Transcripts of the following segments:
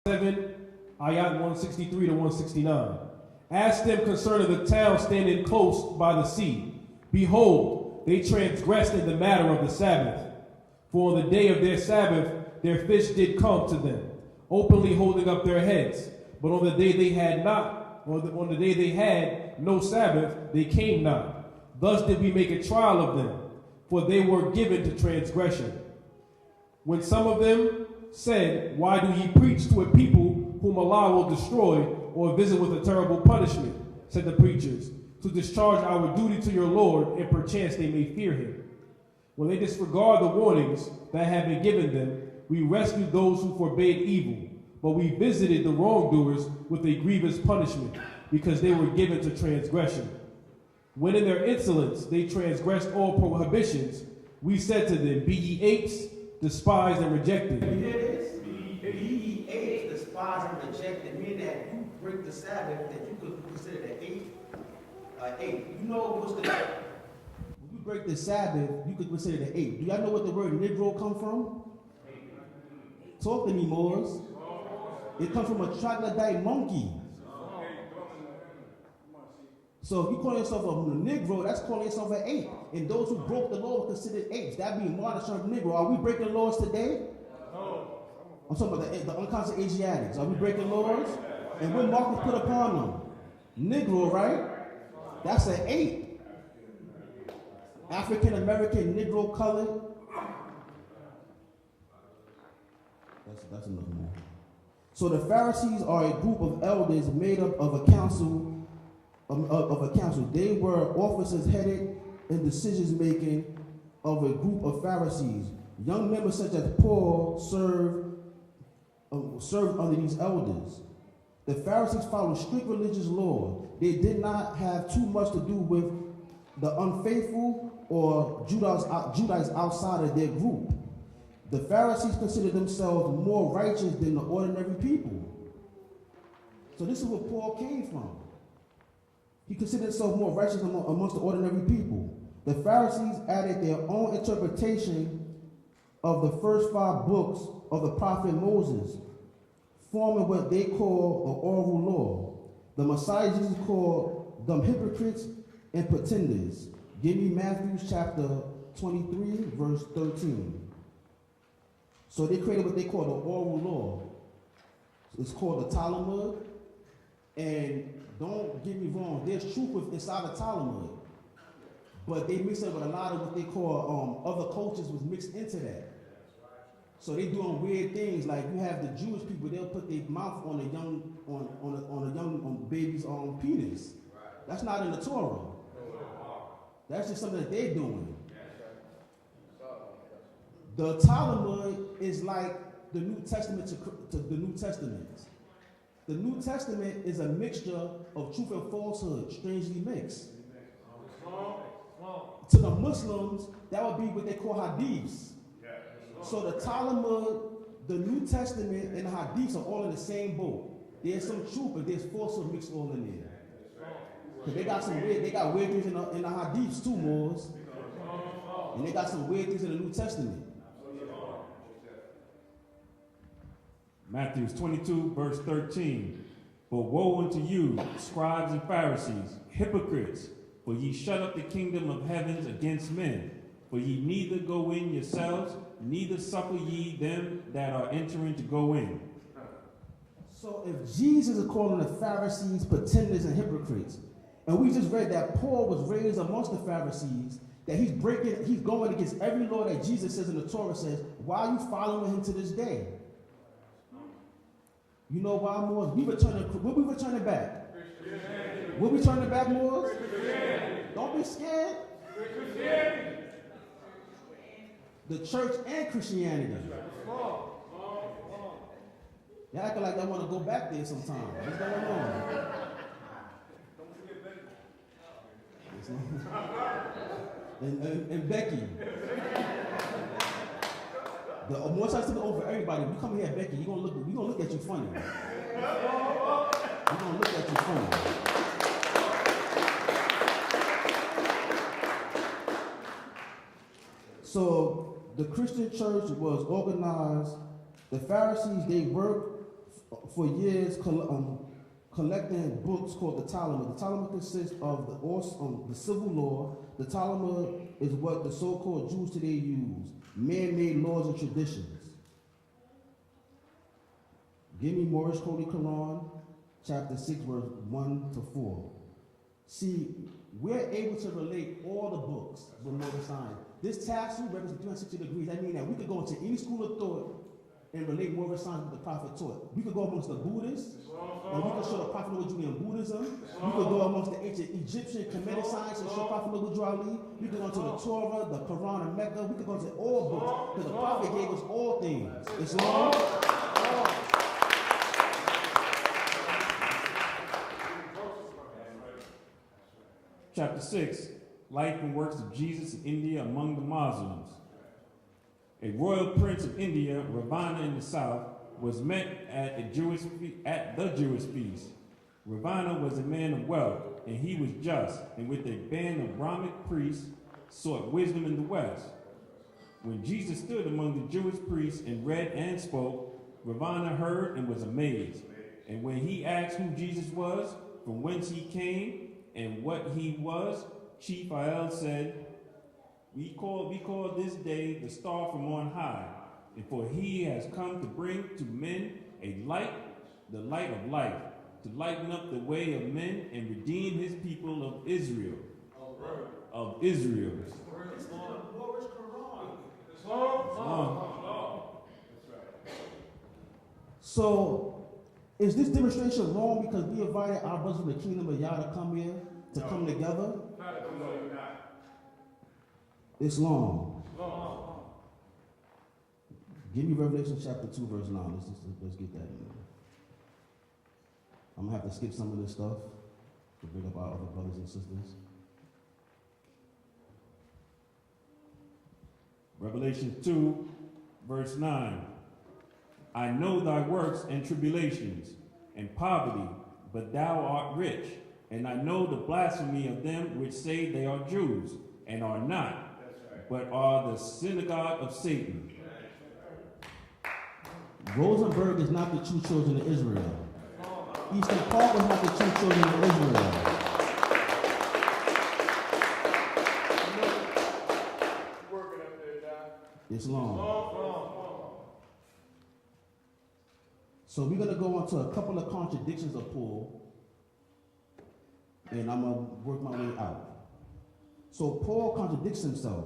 7, ayat 163 to 169. Ask them concerning the town standing close by the sea. Behold, they transgressed in the matter of the Sabbath. For on the day of their Sabbath, their fish did come to them, openly holding up their heads. But on the day they had not, or on the day they had no Sabbath, they came not. Thus did we make a trial of them, for they were given to transgression. When some of them said, why do ye preach to a people whom Allah will destroy or visit with a terrible punishment? Said the preachers, to discharge our duty to your Lord, and perchance they may fear him. When they disregard the warnings that have been given them, we rescued those who forbade evil, but we visited the wrongdoers with a grievous punishment, because they were given to transgression. When in their insolence they transgressed all prohibitions, we said to them, be ye apes, despised and rejected. You hear this? Be ye apes, despised and rejected, meaning that you break the Sabbath, that you could consider the eighth. You know what's the... When you break the Sabbath, you could consider the eighth. Do y'all know what the word Negro come from? Talk to me, Moors. It comes from a troglodyte monkey. So if you call yourself a Negro, that's calling yourself an ape. And those who broke the law were considered apes. That being monitored Negro. Are we breaking laws today? No. I'm talking about the unconscious Asiatics. Are we breaking laws? And what mark was put upon them? Negro, right? That's an ape. African American, Negro colored. That's enough more. So the Pharisees are a group of elders made up of a council. They were officers headed in decisions making of a group of Pharisees. Young members such as Paul served under these elders. The Pharisees followed strict religious law. They did not have too much to do with the unfaithful or Judaizers outside of their group. The Pharisees considered themselves more righteous than the ordinary people. So this is where Paul came from. He considered himself more righteous amongst the ordinary people. The Pharisees added their own interpretation of the first 5 books of the prophet Moses, forming what they call the oral law. The Messiah Jesus called them hypocrites and pretenders. Give me Matthew chapter 23, verse 13. So they created what they call the oral law. It's called the Talmud. And don't get me wrong, there's truth inside the Talmud. But they mixed up with a lot of what they call other cultures was mixed into that. So they doing weird things, like you have the Jewish people, they'll put their mouth on a young baby's penis. That's not in the Torah. That's just something that they're doing. The Talmud is like the New Testament to the New Testament. The New Testament is a mixture of truth and falsehood, strangely mixed. To the Muslims, that would be what they call hadiths. So the Talmud, the New Testament, and the hadiths are all in the same boat. There's some truth, but there's falsehood mixed all in there. Because they got weird things in the hadiths too, Moors. And they got some weird things in the New Testament. Matthew 22, verse 13. But woe unto you, scribes and Pharisees, hypocrites, for ye shut up the kingdom of heavens against men. For ye neither go in yourselves, neither suffer ye them that are entering to go in. So if Jesus is calling the Pharisees pretenders and hypocrites, and we just read that Paul was raised amongst the Pharisees, that he's going against every law that Jesus says in the Torah says, why are you following him to this day? You know why, Moors? What we returning back? What we turning back, Moors? Don't be scared. The church and Christianity. Y'all acting like y'all want to go back there sometime. What's going on? and Becky. The more times to go over everybody, we come here, Becky, we gonna look at you funny. We're gonna look at you funny. So the Christian church was organized. The Pharisees, they worked for years collecting books called the Talmud. The Talmud consists of the civil law. The Talmud is what the so-called Jews today use, man-made laws and traditions. Give me Moorish Holy Quran, chapter 6, verse 1 to 4. See, we're able to relate all the books with modern science. This taxi represents 360 degrees. That means that we could go into any school of thought and relate modern science with the prophet taught. We could go amongst the Buddhists, and we could show the prophet Noah Julian Buddhism. We could go amongst the ancient Egyptian Kemetic science and show prophet Noah Ali. We could go into the Torah, the Quran, and Mecca. We could go into all books, because the prophet gave us all things. Islam. Chapter 6, Life and Works of Jesus in India among the Muslims. A royal prince of India, Ravana in the south, was met at the Jewish feast. Ravana was a man of wealth, and he was just, and with a band of Brahmic priests, sought wisdom in the west. When Jesus stood among the Jewish priests and read and spoke, Ravana heard and was amazed. And when he asked who Jesus was, from whence he came, and what he was, T.SADAT said, we call this day the star from on high, and for he has come to bring to men a light, the light of life, to lighten up the way of men and redeem his people of Israel. So, is this demonstration wrong because we invited our brothers from the Kingdom of Yah to come here, to come together? Islam. Give me Revelation chapter 2, verse 9. Let's get that in there. I'm going to have to skip some of this stuff to bring up our other brothers and sisters. Revelation 2, verse 9. I know thy works and tribulations, and poverty, but thou art rich. And I know the blasphemy of them which say they are Jews, and are not, but are the synagogue of Satan. Rosenberg is not the true children of Israel. Eastern Park is not the true children of Israel. Islam. So we're going to go into a couple of contradictions of Paul, and I'm going to work my way out. So Paul contradicts himself.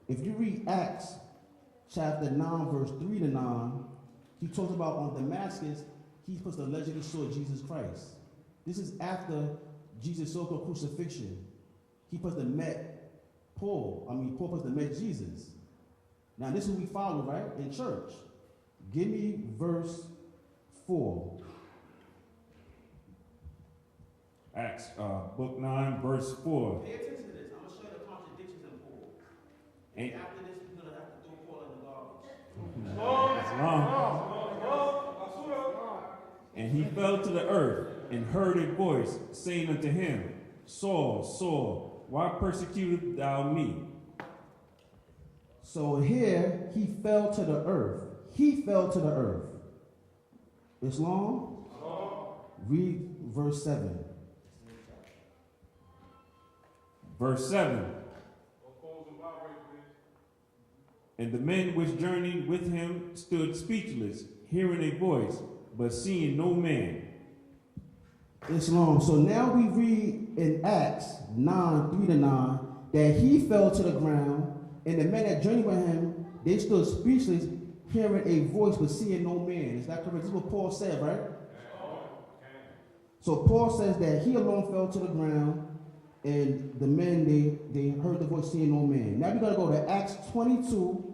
If you read Acts chapter 9, verse 3 to 9, he talks about on Damascus, he puts allegedly saw Jesus Christ. This is after Jesus' so-called crucifixion. He puts the met Paul puts the met Jesus. Now this is what we follow, right, in church. Give me verse 4. Acts, book 9, verse 4. Pay attention to this. I'm going to show you the contradictions in Paul. And after this, we're going to have to throw Paul in the garbage. That's long. And he fell to the earth and heard a voice saying unto him, Saul, Saul, why persecutest thou me? So here, he fell to the earth. He fell to the earth. Islam? Read verse 7. Verse 7. And the men which journeyed with him stood speechless, hearing a voice, but seeing no man. Islam. So now we read in Acts 9, 3 to 9, that he fell to the ground, and the men that journeyed with him, they stood speechless, hearing a voice, but seeing no man. Is that correct? This is what Paul said, right? So Paul says that he alone fell to the ground, and the men, they heard the voice, seeing no man. Now we're going to go to Acts 22,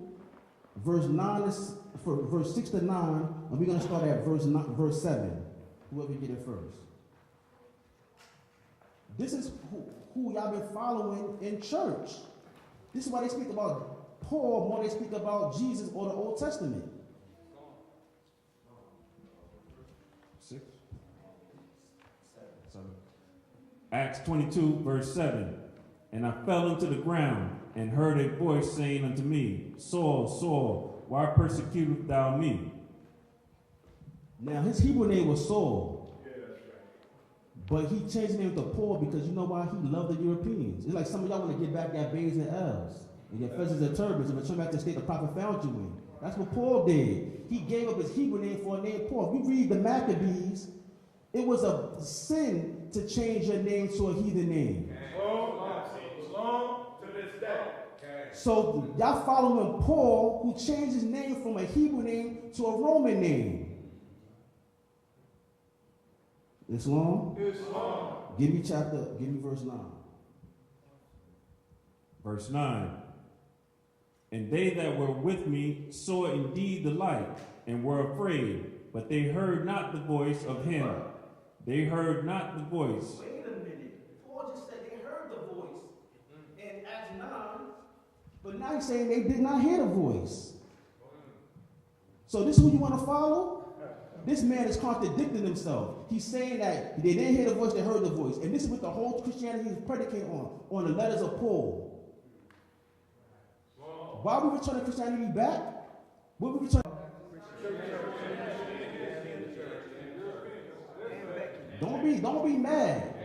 verse 6 to 9, and we're going to start at verse 7. Whoever get it first. This is who y'all been following in church. This is why they speak about Paul more than they speak about Jesus or the Old Testament. 6? 7. Acts 22, verse 7. And I fell into the ground, and heard a voice saying unto me, Saul, Saul, why persecutest thou me? Now, his Hebrew name was Saul. But he changed his name to Paul because you know why? He loved the Europeans. It's like some of y'all want to get back your B's and L's and your feathers and turbans and return back to the state the prophet found you in. That's what Paul did. He gave up his Hebrew name for a name Paul. If you read the Maccabees, it was a sin to change your name to a heathen name. Long to this day. So y'all following Paul, who changed his name from a Hebrew name to a Roman name. It's long? It's long. Give me verse 9. Verse 9. And they that were with me saw indeed the light, and were afraid, but they heard not the voice of him. They heard not the voice. Wait a minute. Paul just said they heard the voice in Acts 9, but now he's saying they did not hear the voice. So this is who you want to follow? This man is contradicting himself. He's saying that they didn't hear the voice, they heard the voice. And this is what the whole Christianity is predicated on the letters of Paul. Why are we returning Christianity back? What are we returning? Don't be mad.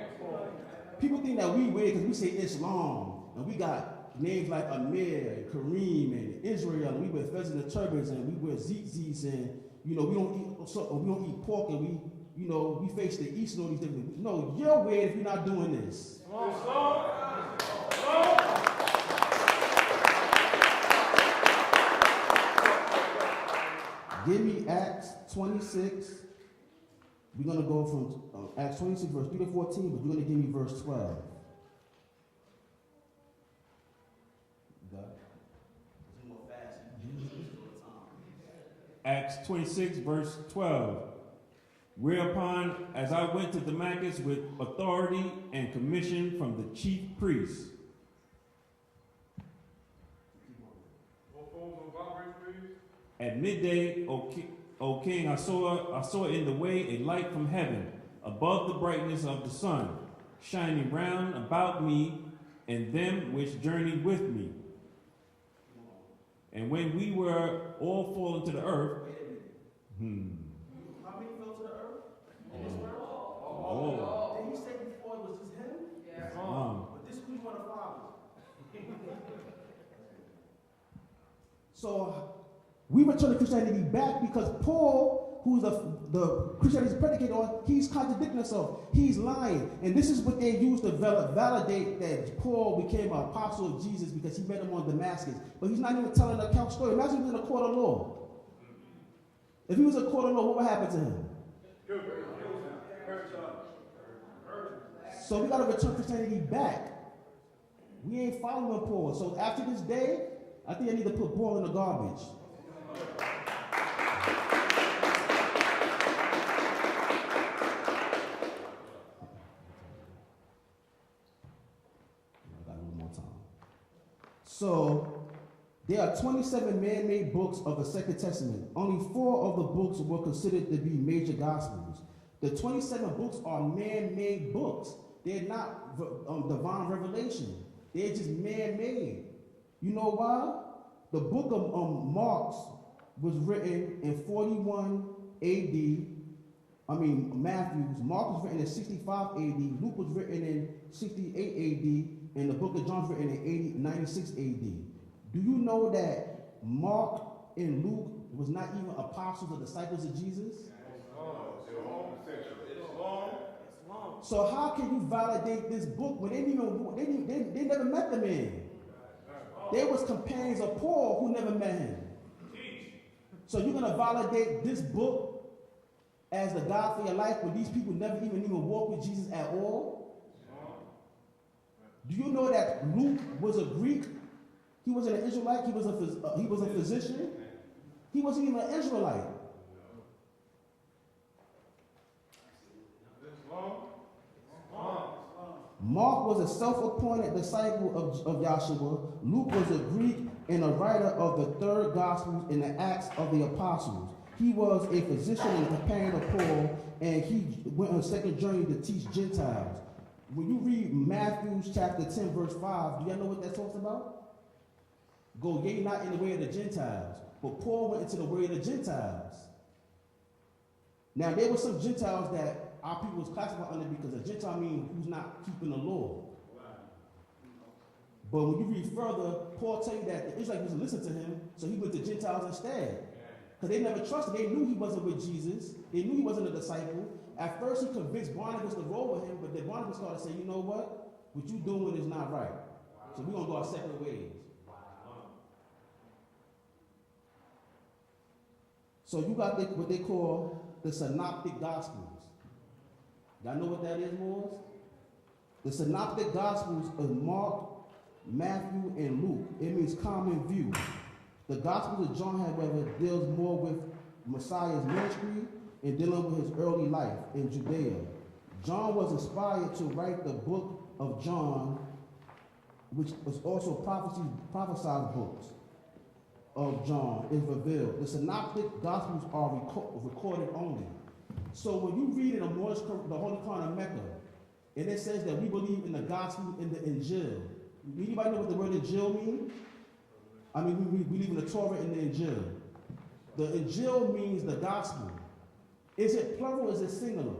People think that we weird because we say Islam and we got names like Amir and Kareem and Israel and we wear feathers and turbans and we wear tzitzis and we don't eat pork and we face the East and all these different things. No, you're weird if you're not doing this. Give me Acts 26. We're going to go from Acts 26, verse 3 to 14, but you're going to give me verse 12. Acts 26, verse 12. Whereupon, as I went to Damascus with authority and commission from the chief priests. At midday, O King, I saw in the way a light from heaven, above the brightness of the sun, shining round about me and them which journeyed with me. And when we were all fallen to the earth, How many fell to the earth in this world? Oh. Did he say before it was just him? Yeah. But this is who you want to follow. So we return Christianity back because Paul, who's the Christianity is predicated on, he's contradicting himself. He's lying. And this is what they use to validate that Paul became an apostle of Jesus because he met him on Damascus. But he's not even telling the account story. Imagine he was in a court of law. If he was in a court of law, what would happen to him? So we got to return Christianity back. We ain't following Paul. So after this day, I think I need to put Paul in the garbage. So, there are 27 man-made books of the Second Testament. Only 4 of the books were considered to be major gospels. The 27 books are man-made books. They're not divine revelation. They're just man-made. You know why? The book of Mark was written in 41 AD. Matthew. Mark was written in 65 AD. Luke was written in 68 AD. And the book of John was written in 96 AD. Do you know that Mark and Luke was not even apostles or disciples of Jesus? So how can you validate this book when they never met the man? They was companions of Paul who never met him. So you're gonna validate this book as the God for your life when these people never even walked with Jesus at all? Do you know that Luke was a Greek? He wasn't an Israelite. He was a physician. He wasn't even an Israelite. Mark was a self-appointed disciple of Yahshua. Luke was a Greek and a writer of the third gospel in the Acts of the Apostles. He was a physician and companion of Paul, and he went on a second journey to teach Gentiles. When you read Matthew chapter 10, verse 5, do y'all know what that talks about? Go ye not in the way of the Gentiles. But Paul went into the way of the Gentiles. Now, there were some Gentiles that our people was classified under because a Gentile means who's not keeping the law. But when you read further, Paul tell you that the Israelites didn't listen to him, so he went to Gentiles instead. Because they never trusted. They knew he wasn't with Jesus. They knew he wasn't a disciple. At first, he convinced Barnabas to roll with him, but then Barnabas started saying, you know what you doing is not right. So we're going to go our separate ways. So you got what they call the Synoptic Gospels. Y'all know what that is, Moors? The Synoptic Gospels of Mark, Matthew, and Luke. It means common view. The Gospels of John, however, deals more with Messiah's ministry and dealing with his early life in Judea. John was inspired to write the book of John, which was also prophesied books of John is revealed. The Synoptic Gospels are recorded only. So when you read in the Moorish, the Holy Quran of Mecca, and it says that we believe in the Gospel in the Injil. Anybody know what the word Injil means? I mean, we believe in the Torah and the Injil. The Injil means the Gospel. Is it plural or is it singular?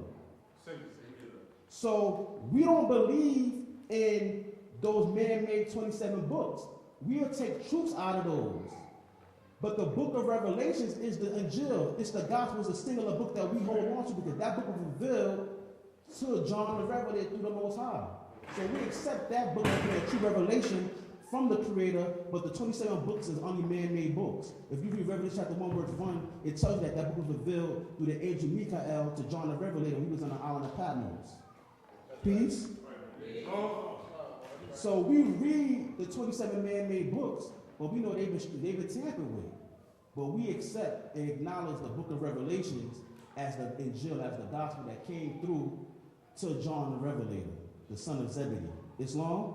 Singular. So we don't believe in those man-made 27 books. We'll take truths out of those. But the book of Revelations is the Injil. It's the Gospel. It's a singular book that we hold on to because that book was revealed to John the Revelator through the Most High. So we accept that book as being a true revelation from the Creator, but the 27 books is only man-made books. If you read Revelation chapter 1, verse 1, it tells you that that book was revealed through the angel Michael to John the Revelator when he was on the island of Patmos. Peace? So we read the 27 man-made books, but we know they've been tampered with. But we accept and acknowledge the book of Revelations as the Injil, as the gospel that came through to John the Revelator, the son of Zebedee. Islam?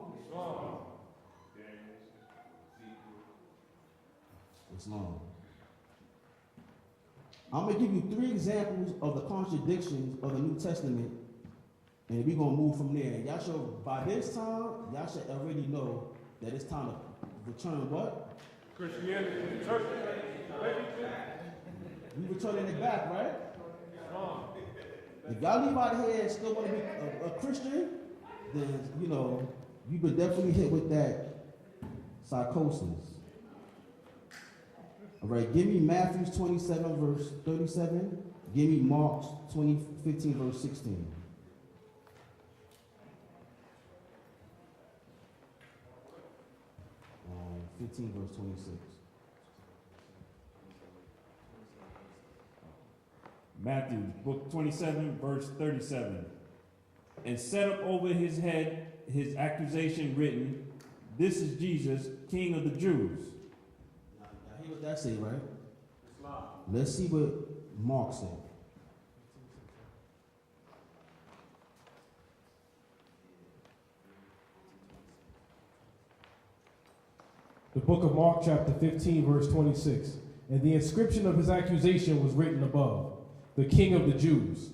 Islam. I'm going to give you 3 examples of the contradictions of the New Testament, and we're going to move from there. Y'all should, by this time, y'all should already know that it's time to return what? Christianity to the church. We returning it back, right? If y'all leave out of here and still want to be a Christian, then, you know, you've been definitely hit with that psychosis. All right, give me Matthew 27, verse 37. Give me Mark 15, verse 16. And 15, verse 26. Matthew, book 27, verse 37. And set up over his head his accusation written, "This is Jesus, King of the Jews." Now hear what that say, right? Let's see what Mark said. The book of Mark, chapter 15, verse 26. And the inscription of his accusation was written above, "The King of the Jews."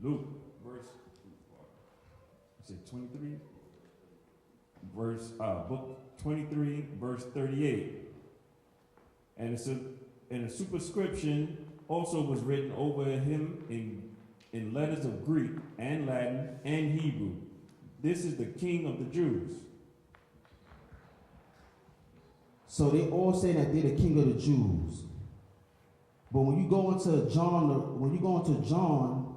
Luke, verse, is it 23? Book 23, verse 38. And a superscription also was written over him in letters of Greek and Latin and Hebrew. "This is the King of the Jews." So they all say that they're the King of the Jews. But when you go into John,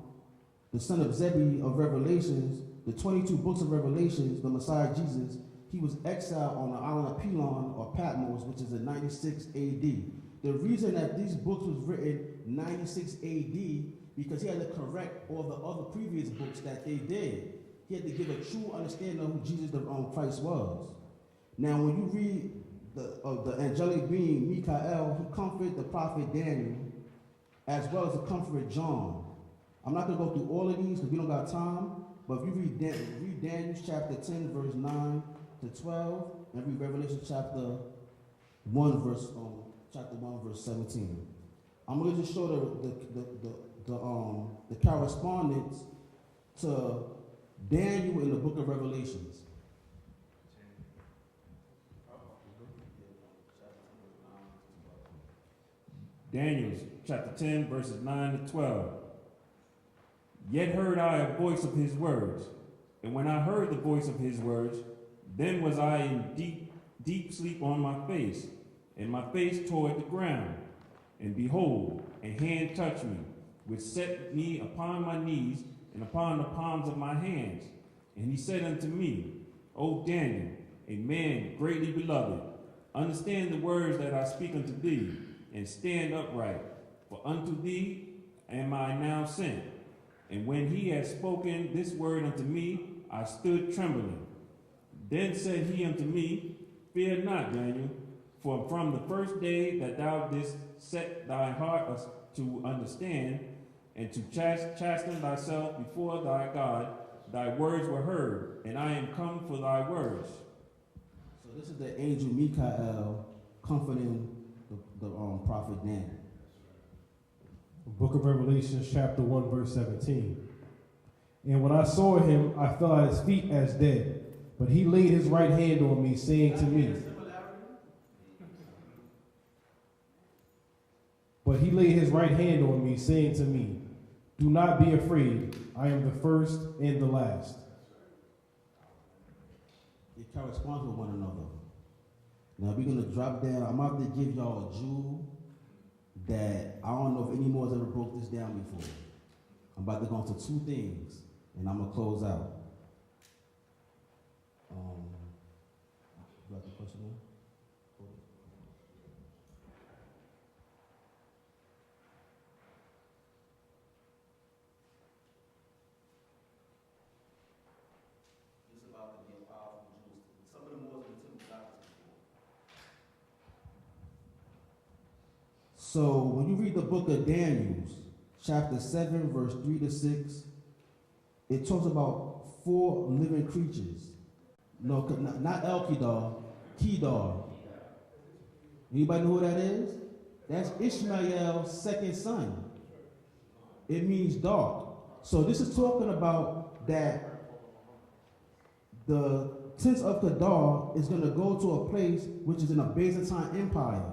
the son of Zebedee of Revelations, the 22 books of Revelations, the Messiah Jesus, he was exiled on the island of Pelon or Patmos, which is in 96 AD. The reason that these books was written 96 AD, because he had to correct all the other previous books that they did. He had to give a true understanding of who Jesus the Christ was. Now, when you read the angelic being, Michael, he comforted the prophet Daniel, as well as he comforted John. I'm not going to go through all of these because we don't got time, but if you read Daniel chapter 10, verse 9 to 12, and read Revelation chapter 1, verse chapter 1, verse 17. I'm going to just show the correspondence to Daniel in the book of Revelations. Daniel chapter 10, verses 9 to 12. Yet heard I a voice of his words, and when I heard the voice of his words, then was I in deep sleep on my face, and my face toward the ground. And behold, a hand touched me, which set me upon my knees and upon the palms of my hands. And he said unto me, O Daniel, a man greatly beloved, understand the words that I speak unto thee, and stand upright, for unto thee am I now sent. And when he had spoken this word unto me, I stood trembling. Then said he unto me, Fear not, Daniel, for from the first day that thou didst set thy heart to understand, and to chasten thyself before thy God, thy words were heard, and I am come for thy words. So this is the angel Michael comforting the prophet Daniel. Book of Revelation, chapter 1, verse 17. And when I saw him, I fell at his feet as dead. But he laid his right hand on me, saying to me, Do not be afraid. I am the first and the last. It corresponds with one another. Now we're going to drop down. I'm about to give y'all a jewel that I don't know if any more has ever broke this down before. I'm about to go into two things, and I'm going to close out. You got the question there? This is about to be a powerful jewel. Some of them wasn't until we got this before. So when you read the book of Daniel, chapter 7, verse 3 to 6, it talks about 4 living creatures. No, not El Kedar, Kedar. Anybody know who that is? That's Ishmael's second son. It means dark. So this is talking about that the tents of Kedar is going to go to a place which is in a Byzantine Empire.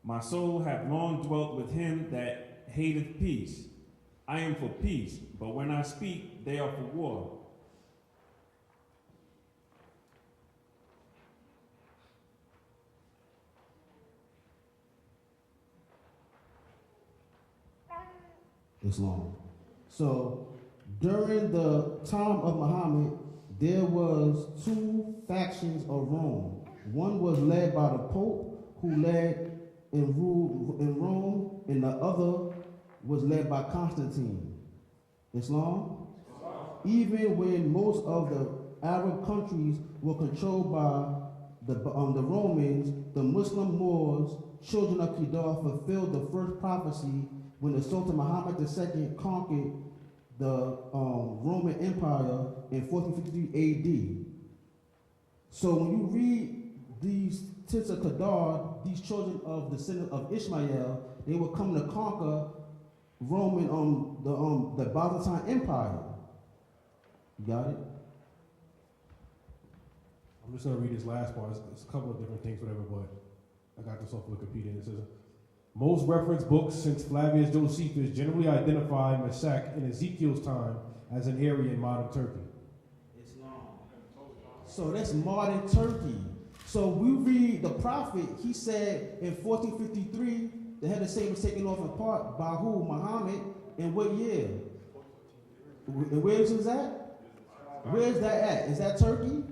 My soul hath long dwelt with him that hateth peace. I am for peace, but when I speak, they are for war. It's long. So during the time of Muhammad, there was 2 factions of Rome. One was led by the Pope, who led and ruled in Rome, and the other was led by Constantine. Islam? Even when most of the Arab countries were controlled by the Romans, the Muslim Moors, children of Kedar, fulfilled the first prophecy when the Sultan Muhammad II conquered the Roman Empire in 1453 AD. So when you read these tents of Kedar, these children of the descendants of Ishmael, they were coming to conquer Roman, the Byzantine Empire. You got it? I'm just going to read this last part. It's a couple of different things, whatever, but I got this off Wikipedia. It says, most reference books since Flavius Josephus generally identify Meshach in Ezekiel's time as an area in modern Turkey. It's long. So that's modern Turkey. So we read the prophet, he said in 1453, the head of Satan was taken off in part by who? Muhammad. In what year? And where is that? Where's that at? Is that Turkey?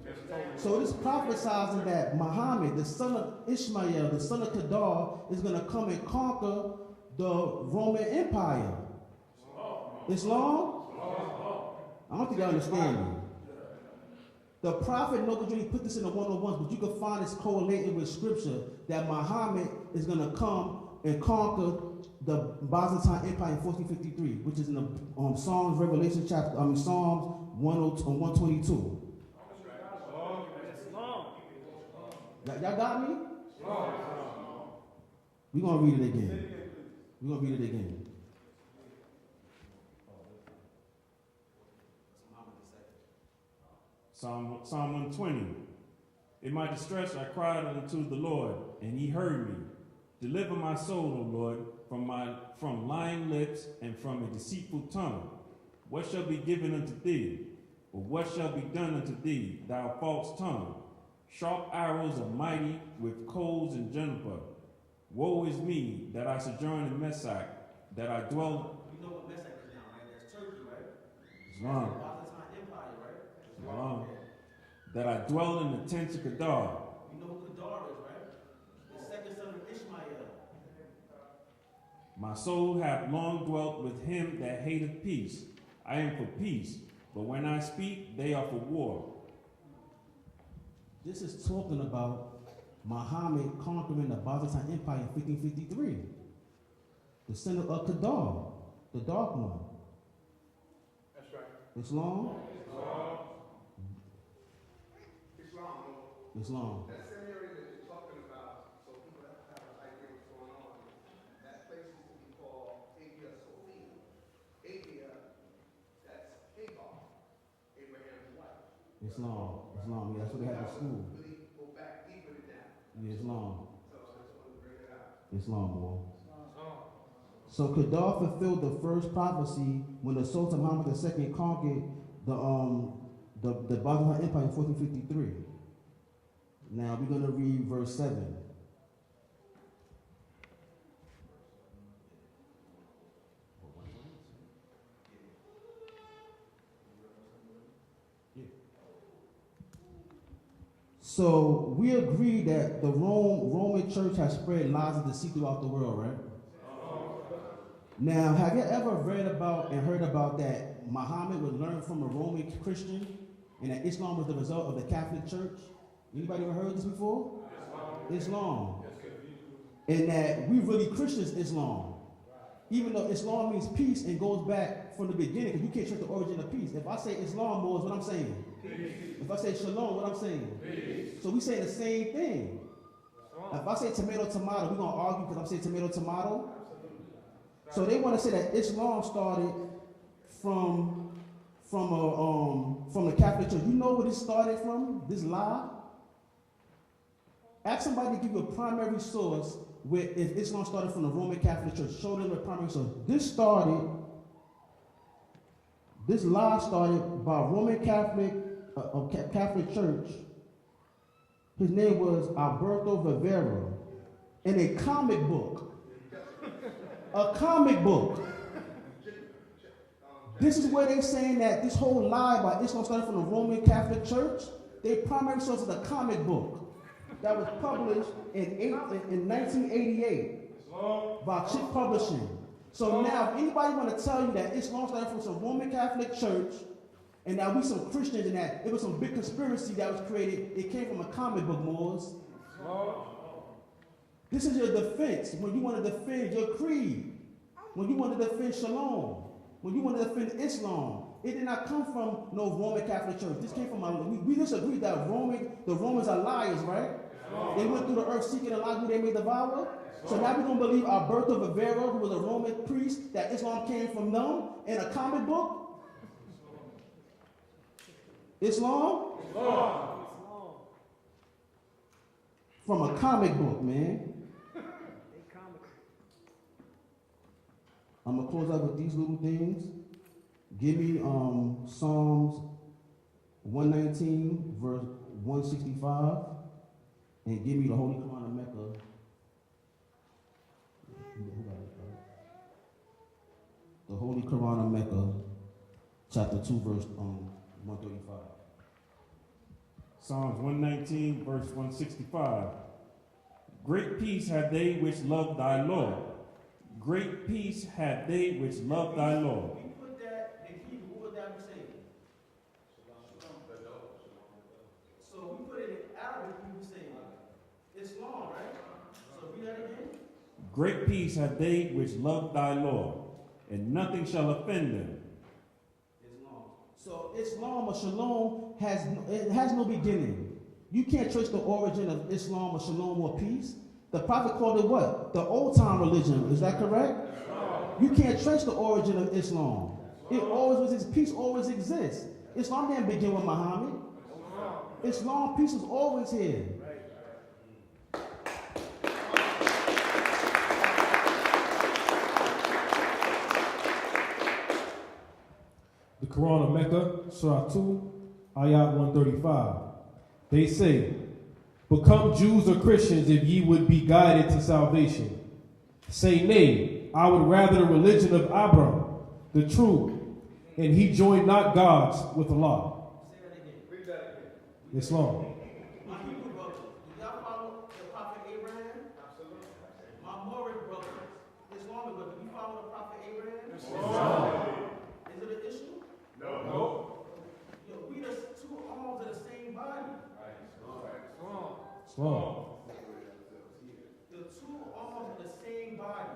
So this prophesizing that Muhammad, the son of Ishmael, the son of Kedar, is going to come and conquer the Roman Empire. Islam? I don't think y'all understand me. The prophet Nogadrini put this in the 101s, but you can find this correlated with scripture that Muhammad is going to come and conquer the Byzantine Empire in 1453, which is in the Psalms, Revelation chapter, Psalms 122. Y'all got me? We're going to read it again. We're going to read it again. Psalm 120. In my distress I cried unto the Lord, and he heard me. Deliver my soul, O Lord, from lying lips and from a deceitful tongue. What shall be given unto thee? Or what shall be done unto thee, thou false tongue? Sharp arrows are mighty with coals and juniper. Woe is me that I sojourn in Meshach, that I dwell. You know what Meshach is now, right? That's Turkey, right? Islam. That's the Empire, right? Islam. That I dwell in the tents of Kedar. You know who Kedar is, right? The second son of Ishmael. My soul hath long dwelt with him that hateth peace. I am for peace, but when I speak, they are for war. This is talking about Muhammad conquering the Byzantine Empire in 1553. The center of Kedar, the dark one. That's right. Islam? Islam. That same area that you're talking about, so people have an idea what's going on, that place used to be called Hagia Sophia. Hagia, that's Hagar, Abraham's wife. Islam. Yeah, that's what they had in school. Really go back deeper than that. Yeah, Islam. So I just wanted to bring it out. Islam, boy. So Kedar fulfilled the first prophecy when the Sultan Muhammad II conquered the Byzantine Empire in 1453. Now we're going to read verse 7. So we agree that the Roman Church has spread lies of deceit throughout the world, right? Now, have you ever read about and heard about that Muhammad would learn from a Roman Christian and that Islam was the result of the Catholic Church? Anybody ever heard this before? Islam. And that we really Christians Islam. Even though Islam means peace and goes back from the beginning, because you can't trace the origin of peace. If I say Islam, boys, what I'm saying? Peace. If I say Shalom, what I'm saying? Peace. So we say the same thing. If I say tomato, we're going to argue because I'm saying tomato. So they want to say that Islam started from the Catholic Church. You know where this started from? This lie? Ask somebody to give you a primary source where if Islam started from the Roman Catholic Church. Show them a primary source. This lie started by Roman Catholic Church. His name was Alberto Rivera. In a comic book. A comic book. This is where they're saying that this whole lie about Islam started from the Roman Catholic Church. Their primary source is a comic book that was published in 1988 by Shiek Publishing. So now, if anybody want to tell you that Islam started from some Roman Catholic Church and that we some Christians and that it was some big conspiracy that was created, it came from a comic book, Moors. This is your defense when you want to defend your creed, when you want to defend Shalom, when you want to defend Islam. It did not come from no Roman Catholic Church. This came from we disagree that the Romans are liars, right? They went through the earth seeking a lie who they may devour. So now we're going to believe Alberto Rivera, who was a Roman priest, that Islam came from them in a comic book? Islam? From a comic book, man. I'm going to close out with these little things. Give me Psalms 119, verse 165, and give me the Holy Quran of Mecca. The Holy Quran of Mecca, chapter 2, verse 135. Psalms 119, verse 165. Great peace have they which love thy law. Great peace have they which love thy law. If you put that in Hebrew, what would that be saying? So we put it in Arabic, we would say Islam, right? So read that again. Great peace have they which love thy law, and nothing shall offend them. Islam. So Islam or Shalom has no beginning. You can't trace the origin of Islam or Shalom or peace. The Prophet called it what? The old time religion. Is that correct? You can't trace the origin of Islam. It always was. Peace always exists. Islam didn't begin with Muhammad. Islam, peace was always here. The Quran of Mecca, Surah 2, Ayat 135. They say, become Jews or Christians if ye would be guided to salvation. Say, nay, I would rather the religion of Abraham, the true, and he joined not gods with Allah. Say that again. Read that again. Islam. My Hebrew brothers, do y'all follow the Prophet Abraham? Absolutely. My Moorish brothers, Islamic brothers, do you follow the Prophet Abraham? Is it an issue? No. Yo, we the two arms of the same body. Islam. The two arms of the same body.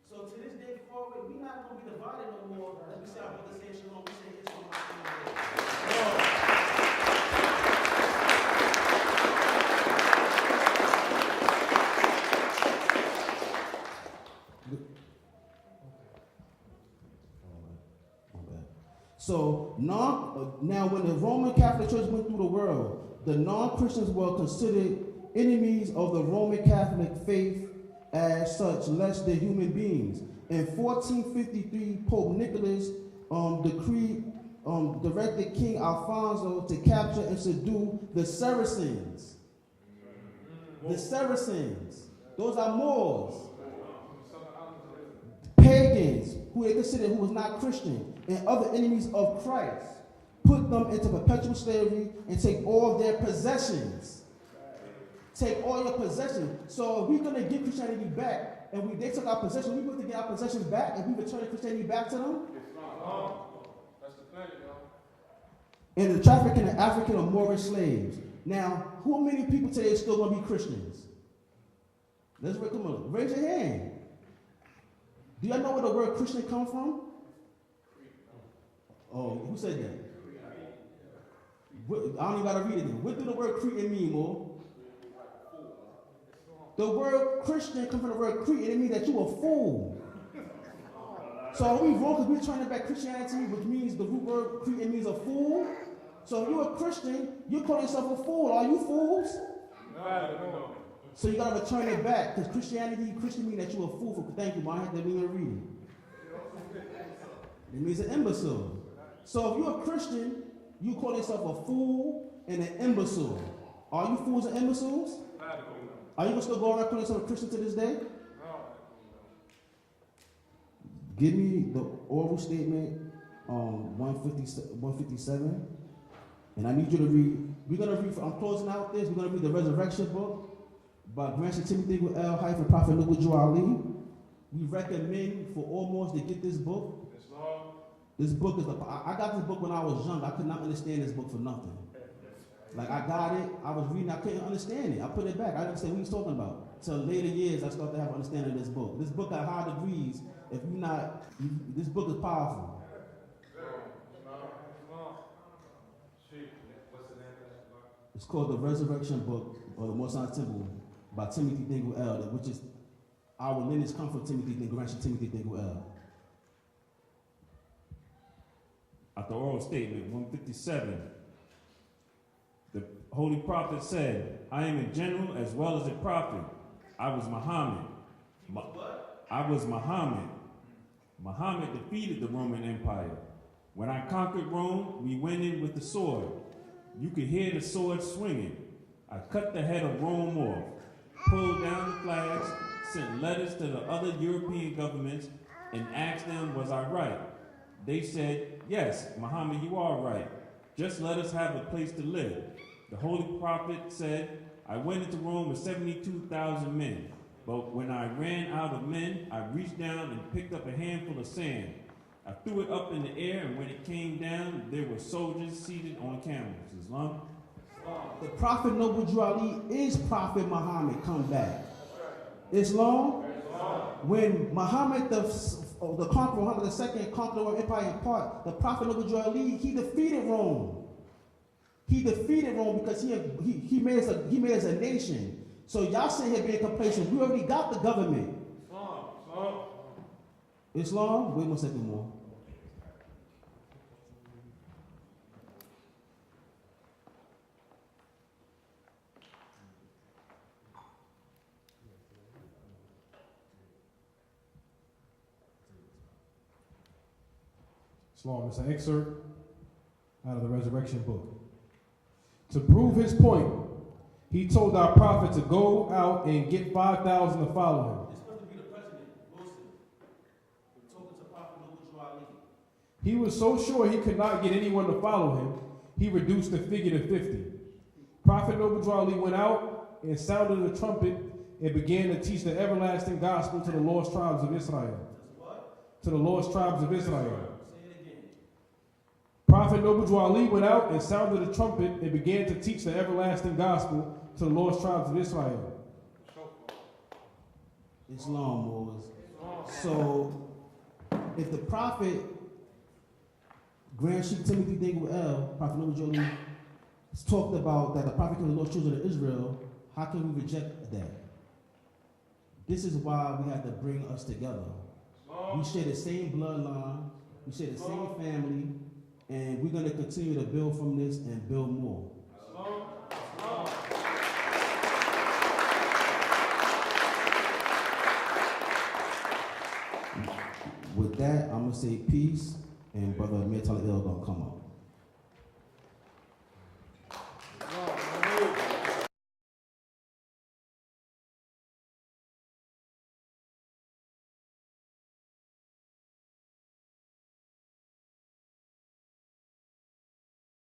So to this day forward, we're not going to be divided no more. As we say our brother say Shalom, we say Islam. So now when the Roman Catholic Church went through the world, the non-Christians were considered enemies of the Roman Catholic faith as such less than human beings. In 1453, Pope Nicholas directed King Alfonso to capture and subdue the Saracens. The Saracens, those are Moors, pagans who they considered who was not Christian, and other enemies of Christ. Put them into perpetual slavery and take all their possessions. Take all your possessions. So if we're going to give Christianity back, and they took our possessions, we want to get our possessions back, and we return Christianity back to them. That's the plan, y'all. And the trafficking of African or Moorish slaves. Now, who many people today are still going to be Christians? Come on, raise your hand. Do y'all know where the word Christian comes from? Oh, who said that? I don't even got to read it then. What do the word Cretan mean, Mo? The word Christian comes from the word Cretan. It means that you a fool. So are we wrong because we're trying to back Christianity, which means the root word Cretan means a fool? So if you're a Christian, you call yourself a fool. Are you fools? No. So you got to return it back because Christian means that you're a fool. Thank you, man. I had to read it. It means an imbecile. So if you're a Christian, you call yourself a fool and an imbecile. Are you fools and imbeciles? Are you going to still go around calling yourself a Christian to this day? Give me the oral statement 157. And I need you to read. We're going to read, I'm closing out this. We're going to read the Resurrection book by Grand Sheik K, Prophet Ali. We recommend for all Moors to get this book. This book is, I got this book when I was young. I could not understand this book for nothing. Like I got it, I was reading, I couldn't understand it. I put it back. I didn't understand what he's talking about. Till later years, I started to have understanding of this book. This book got high degrees. If you're not, this book is powerful. It's called the Resurrection Book, or the Most High Temple, by T.SADAT, which is our lineage come from Grand Sheik T.SADAT. At the oral statement, 157, the Holy Prophet said, I am a general as well as a prophet. I was Muhammad. I was Muhammad. Muhammad defeated the Roman Empire. When I conquered Rome, we went in with the sword. You could hear the sword swinging. I cut the head of Rome off, pulled down the flags, sent letters to the other European governments, and asked them, was I right? They said, yes, Muhammad, you are right. Just let us have a place to live. The Holy Prophet said, I went into Rome with 72,000 men. But when I ran out of men, I reached down and picked up a handful of sand. I threw it up in the air, and when it came down, there were soldiers seated on camels. Islam? The Prophet Noble Ali is Prophet Muhammad come back. Islam? When Muhammad the conqueror, Muhammad II conquered the Roman Empire in part, the Prophet Noble Ali, he defeated Rome. He defeated Rome because he made us a nation. So y'all sitting here being complacent. We already got the government. Islam? Wait 1 second more. Islam. It's an excerpt out of the Resurrection book. To prove his point, he told our prophet to go out and get 5,000 to follow him. It's supposed to be the president, Wilson. We're talking to Prophet Ali. He was so sure he could not get anyone to follow him, he reduced the figure to 50. Prophet Ali went out and sounded the trumpet and began to teach the everlasting gospel to the lost tribes of Israel. To the lost tribes of Israel. Prophet Ali went out and sounded the trumpet and began to teach the everlasting gospel to the lost tribes of Israel. Islam was. So, if the prophet, Grand Sheik K, Prophet Ali, talked about that the prophet can lost children of Israel, how can we reject that? This is why we have to bring us together. We share the same bloodline, we share the same family, and we're going to continue to build from this and build more. With that, I'm going to say peace, and Brother Prather-El going to come up.